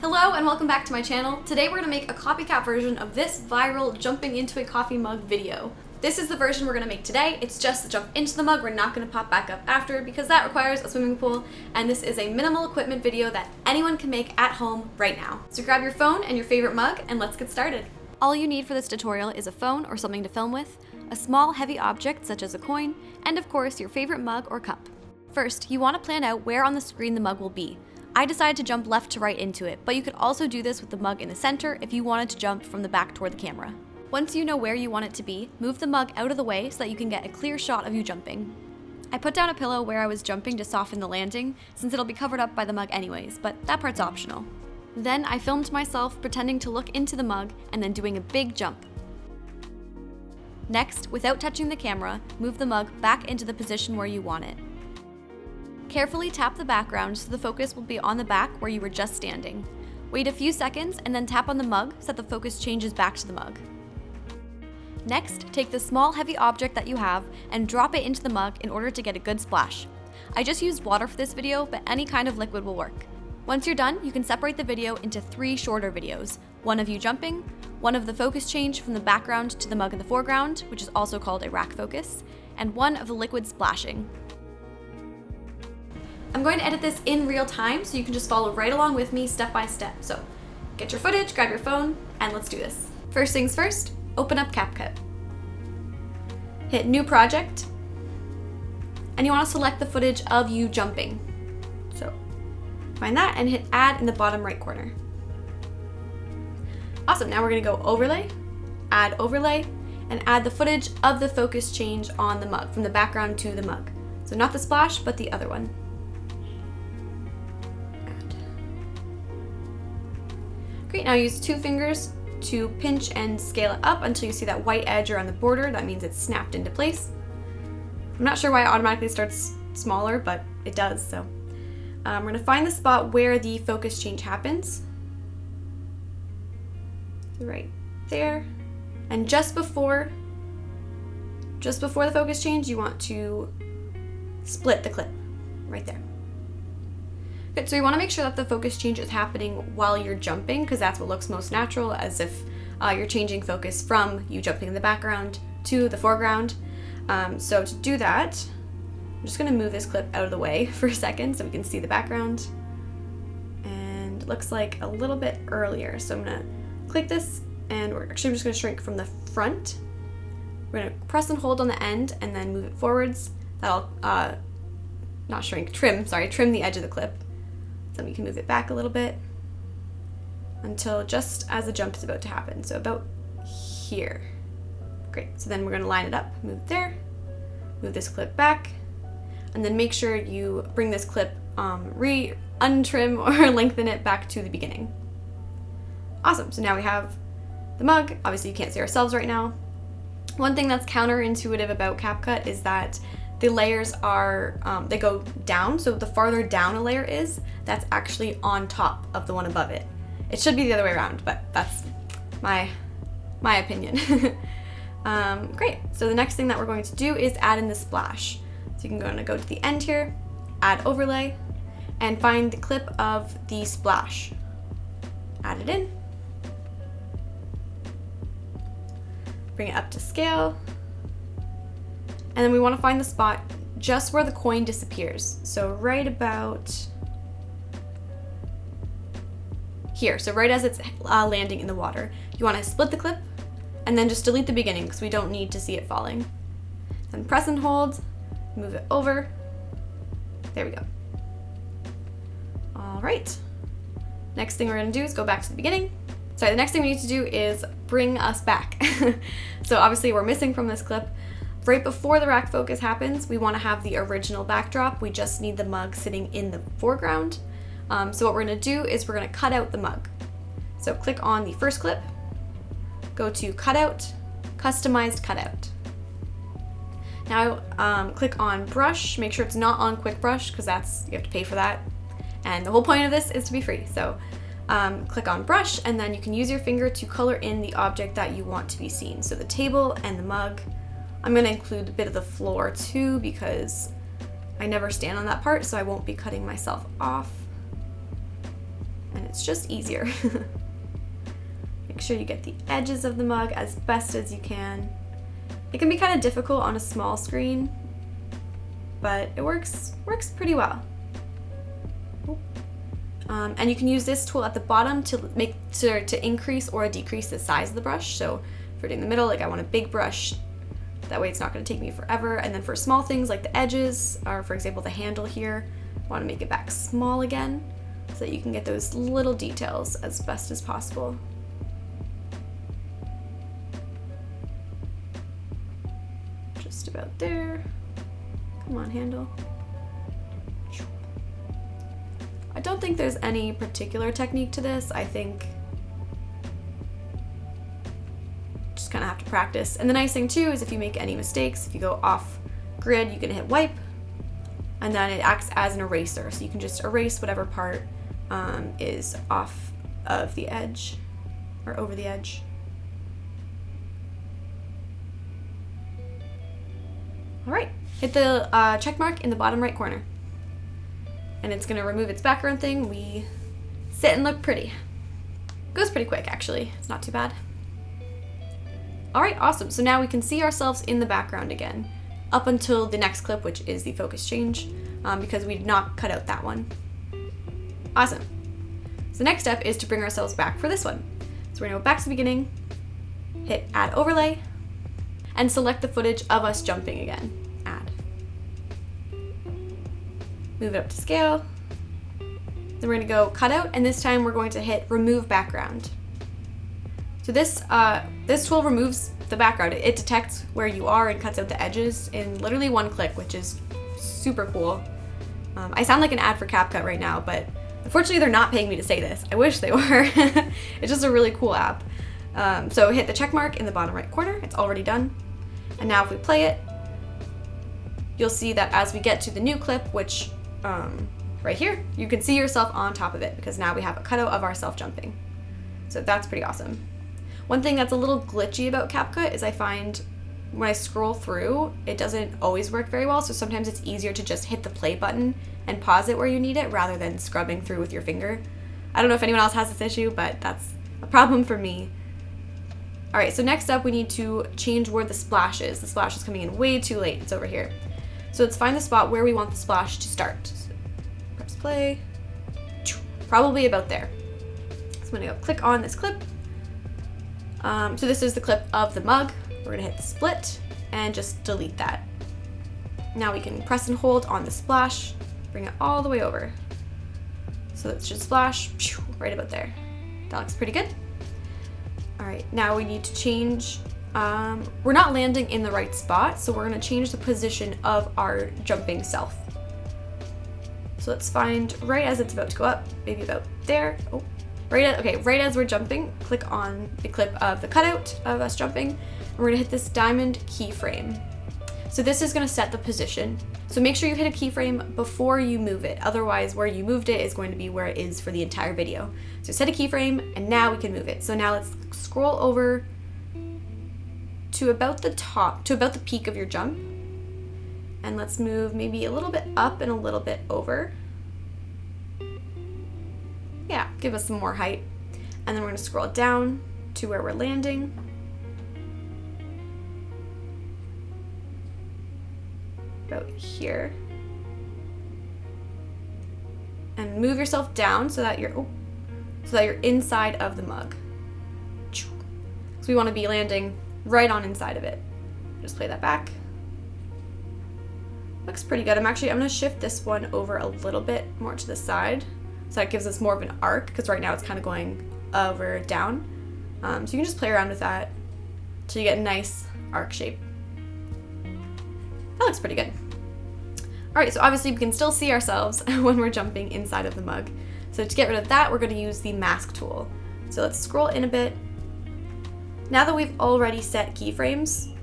Hello and welcome back to my channel. Today we're going to make a copycat version of this viral jumping into a coffee mug video. This is the version we're going to make today. It's just the jump into the mug. We're not going to pop back up after because that requires a swimming pool, and this is a minimal equipment video that anyone can make at home right now. So grab your phone and your favorite mug and let's get started. All you need for this tutorial is a phone or something to film with, a small heavy object such as a coin, and of course your favorite mug or cup. First, you want to plan out where on the screen the mug will be. I decided to jump left to right into it, but you could also do this with the mug in the center if you wanted to jump from the back toward the camera. Once you know where you want it to be, move the mug out of the way so that you can get a clear shot of you jumping. I put down a pillow where I was jumping to soften the landing, since it'll be covered up by the mug anyways, but that part's optional. Then I filmed myself pretending to look into the mug and then doing a big jump. Next, without touching the camera, move the mug back into the position where you want it. Carefully tap the background so the focus will be on the back where you were just standing. Wait a few seconds and then tap on the mug so that the focus changes back to the mug. Next, take the small heavy object that you have and drop it into the mug in order to get a good splash. I just used water for this video, but any kind of liquid will work. Once you're done, you can separate the video into 3 shorter videos. One of you jumping, one of the focus change from the background to the mug in the foreground, which is also called a rack focus, and one of the liquid splashing. I'm going to edit this in real time so you can just follow right along with me step by step. So get your footage, grab your phone, and let's do this. First things first, open up CapCut. Hit New Project, and you want to select the footage of you jumping. So find that and hit Add in the bottom right corner. Awesome, now we're going to go Overlay, Add Overlay, and add the footage of the focus change on the mug, from the background to the mug. So not the splash, but the other one. Great, now use 2 fingers to pinch and scale it up until you see that white edge around the border. That means it's snapped into place. I'm not sure why it automatically starts smaller, but it does, so. We're gonna find the spot where the focus change happens. Right there. And just before the focus change, you want to split the clip, right there. Good, so you want to make sure that the focus change is happening while you're jumping, because that's what looks most natural, as if you're changing focus from you jumping in the background to the foreground. So to do that, I'm just going to move this clip out of the way for a second so we can see the background. And it looks like a little bit earlier. So I'm going to click this, and we're actually just going to shrink from the front. We're going to press and hold on the end and then move it forwards. That'll, trim the edge of the clip. Then we can move it back a little bit until just as the jump is about to happen. So about here. Great, so then we're gonna line it up, move it there, move this clip back, and then make sure you bring this clip, untrim or lengthen it back to the beginning. Awesome, so now we have the mug. Obviously you can't see ourselves right now. One thing that's counterintuitive about CapCut is that the layers are, they go down, so the farther down a layer is, that's actually on top of the one above it. It should be the other way around, but that's my opinion. Great, so the next thing that we're going to do is add in the splash. So you can go to the end here, add overlay, and find the clip of the splash. Add it in. Bring it up to scale. And then we want to find the spot just where the coin disappears. So right about here. So right as it's landing in the water. You want to split the clip and then just delete the beginning because we don't need to see it falling. Then press and hold, move it over. There we go. All right. Next thing we're going to do is go back to the beginning. Sorry, the next thing we need to do is bring us back. So obviously we're missing from this clip. Right before the rack focus happens, we want to have the original backdrop. We just need the mug sitting in the foreground. So what we're going to do is we're going to cut out the mug. So click on the first clip, go to Cutout, Customized Cutout. Now click on Brush, make sure it's not on Quick Brush because you have to pay for that. And the whole point of this is to be free. So click on Brush, and then you can use your finger to color in the object that you want to be seen. So the table and the mug. I'm going to include a bit of the floor too because I never stand on that part, so I won't be cutting myself off. and it's just easier. Make sure you get the edges of the mug as best as you can. It can be kind of difficult on a small screen, but it works pretty well. And you can use this tool at the bottom to increase or decrease the size of the brush. So for doing the middle, like I want a big brush, that way it's not going to take me forever. And then for small things like the edges, or for example the handle here, I want to make it back small again so that you can get those little details as best as possible. Just about there. Come on, handle. I don't think there's any particular technique to this. I think just kind of have to practice. And the nice thing too is if you make any mistakes, if you go off grid, you can hit wipe, and then it acts as an eraser. So you can just erase whatever part is off of the edge or over the edge. All right, hit the check mark in the bottom right corner. And it's gonna remove its background thing. We sit and look pretty. Goes pretty quick, actually. It's not too bad. All right, awesome. So now we can see ourselves in the background again, up until the next clip, which is the focus change, because we did not cut out that one. Awesome. So the next step is to bring ourselves back for this one. So we're gonna go back to the beginning, hit add overlay, and select the footage of us jumping again. Add. Move it up to scale. Then we're gonna go cutout, and this time we're going to hit remove background. So this tool removes the background. It detects where you are and cuts out the edges in literally one click, which is super cool. I sound like an ad for CapCut right now, but unfortunately they're not paying me to say this. I wish they were. It's just a really cool app. So hit the check mark in the bottom right corner. It's already done. And now if we play it, you'll see that as we get to the new clip, which right here, you can see yourself on top of it because now we have a cutout of ourself jumping. So that's pretty awesome. One thing that's a little glitchy about CapCut is I find when I scroll through, it doesn't always work very well. So sometimes it's easier to just hit the play button and pause it where you need it rather than scrubbing through with your finger. I don't know if anyone else has this issue, but that's a problem for me. All right, so next up we need to change where the splash is. The splash is coming in way too late. It's over here. So let's find the spot where we want the splash to start. So press play, probably about there. So I'm gonna go click on this clip. So this is the clip of the mug. We're gonna hit split and just delete that. Now we can press and hold on the splash, bring it all the way over. So that should splash right about there. That looks pretty good. All right, now we need to change, we're not landing in the right spot, so we're gonna change the position of our jumping self. So let's find right as it's about to go up, maybe about there. Oh, right as we're jumping, click on the clip of the cutout of us jumping, and we're gonna hit this diamond keyframe. So this is gonna set the position. So make sure you hit a keyframe before you move it. Otherwise, where you moved it is going to be where it is for the entire video. So set a keyframe, and now we can move it. So now let's scroll over to about the top, to about the peak of your jump. And let's move maybe a little bit up and a little bit over. Yeah, give us some more height. And then we're gonna scroll down to where we're landing. About here. And move yourself down so that you're inside of the mug. So we want to be landing right on inside of it. Just play that back. Looks pretty good. I'm gonna shift this one over a little bit more to the side. So that gives us more of an arc, because right now it's kind of going over, down. So you can just play around with that till you get a nice arc shape. That looks pretty good. All right, so obviously we can still see ourselves when we're jumping inside of the mug. So to get rid of that, we're gonna use the mask tool. So let's scroll in a bit. Now that we've already set keyframes,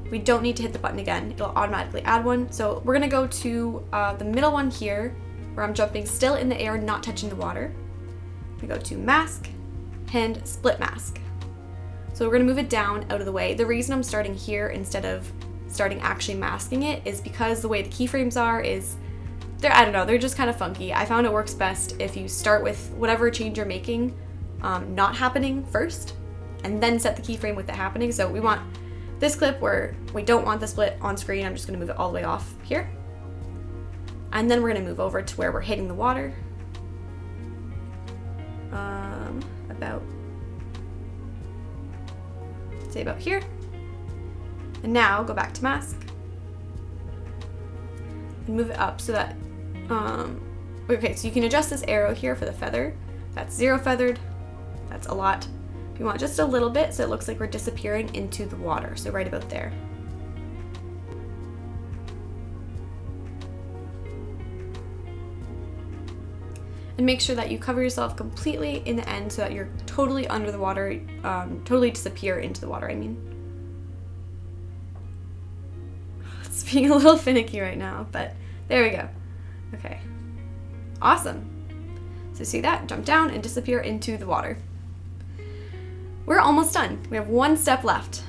we don't need to hit the button again. It'll automatically add one. So we're gonna go to the middle one here, where I'm jumping still in the air, not touching the water. We go to mask and split mask. So we're gonna move it down out of the way. The reason I'm starting here instead of starting actually masking it is because the way the keyframes are is I don't know, they're just kind of funky. I found it works best if you start with whatever change you're making not happening first, and then set the keyframe with it happening. So we want this clip where we don't want the split on screen. I'm just gonna move it all the way off here. And then we're gonna move over to where we're hitting the water. Say about here. And now go back to mask and move it up so that, okay, so you can adjust this arrow here for the feather. That's 0 feathered, that's a lot. You want just a little bit so it looks like we're disappearing into the water, so right about there. And make sure that you cover yourself completely in the end so that you're totally under the water, totally disappear into the water, I mean. It's being a little finicky right now, but there we go. Okay, awesome. So see that? Jump down and disappear into the water. We're almost done. We have one step left.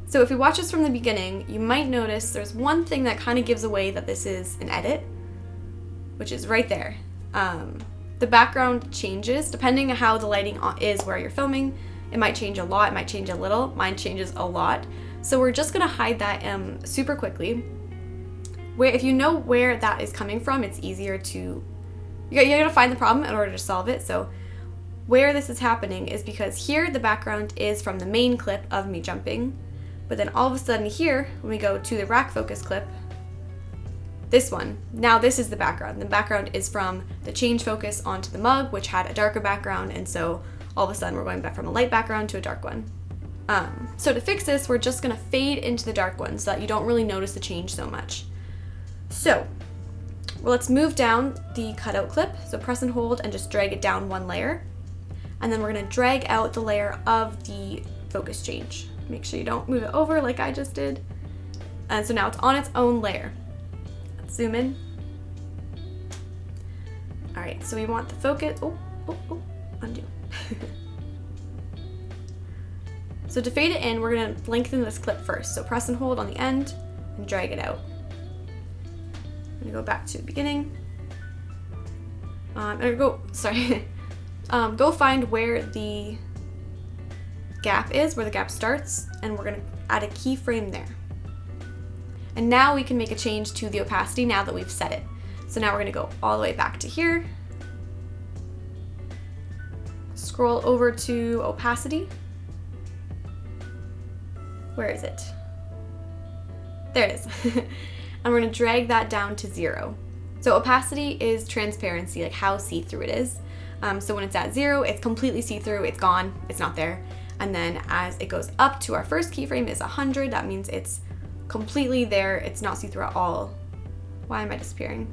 So if you watch this from the beginning, you might notice there's one thing that kind of gives away that this is an edit, which is right there. The background changes depending on how the lighting is where you're filming. It might change a lot, it might change a little. Mine changes a lot. So we're just gonna hide that super quickly. If you know where that is coming from, it's easier to, you gotta find the problem in order to solve it. So where this is happening is because here the background is from the main clip of me jumping, but then all of a sudden here, when we go to the rack focus clip, this one, now this is the background. The background is from the change focus onto the mug, which had a darker background, and so all of a sudden we're going back from a light background to a dark one. So to fix this, we're just gonna fade into the dark one so that you don't really notice the change so much. So, well, let's move down the cutout clip. So press and hold and just drag it down one layer. And then we're gonna drag out the layer of the focus change. Make sure you don't move it over like I just did. And so now it's on its own layer. Let's zoom in. All right, so we want the focus, undo. So to fade it in, we're gonna lengthen this clip first. So press and hold on the end and drag it out. I'm gonna go back to the beginning. Go find where the gap is, where the gap starts, and we're gonna add a keyframe there. And now we can make a change to the opacity now that we've set it. So now we're gonna go all the way back to here. Scroll over to opacity. Where is it? There it is. And we're gonna drag that down to 0. So opacity is transparency, like how see-through it is. So when it's at 0, it's completely see-through, it's gone, it's not there. And then as it goes up to our first keyframe is 100, that means it's completely there, it's not see-through at all. Why am I disappearing?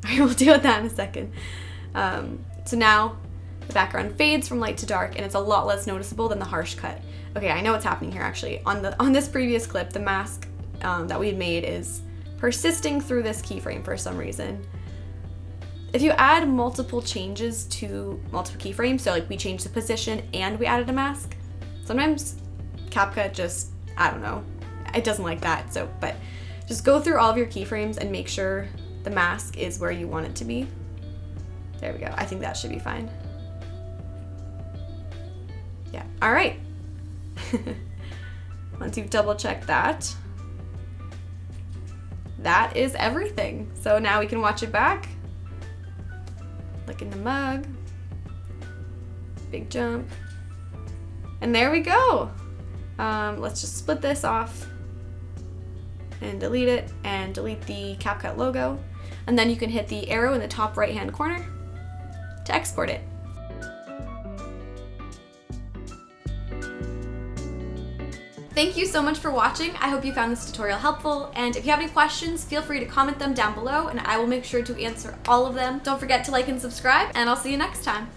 Alright, we'll deal with that in a second. So now the background fades from light to dark and it's a lot less noticeable than the harsh cut. Okay, I know what's happening here actually. On this previous clip, the mask that we had made is persisting through this keyframe for some reason. If you add multiple changes to multiple keyframes, so like we changed the position and we added a mask, sometimes CapCut just, I don't know, it doesn't like that. So, but just go through all of your keyframes and make sure the mask is where you want it to be. There we go. I think that should be fine. Yeah, all right. Once you've double checked that, that is everything. So now we can watch it back. Look in the mug. Big jump. And there we go. Let's just split this off and delete it and delete the CapCut logo. And then you can hit the arrow in the top right-hand corner to export it. Thank you so much for watching. I hope you found this tutorial helpful, and if you have any questions, feel free to comment them down below and I will make sure to answer all of them. Don't forget to like and subscribe, and I'll see you next time.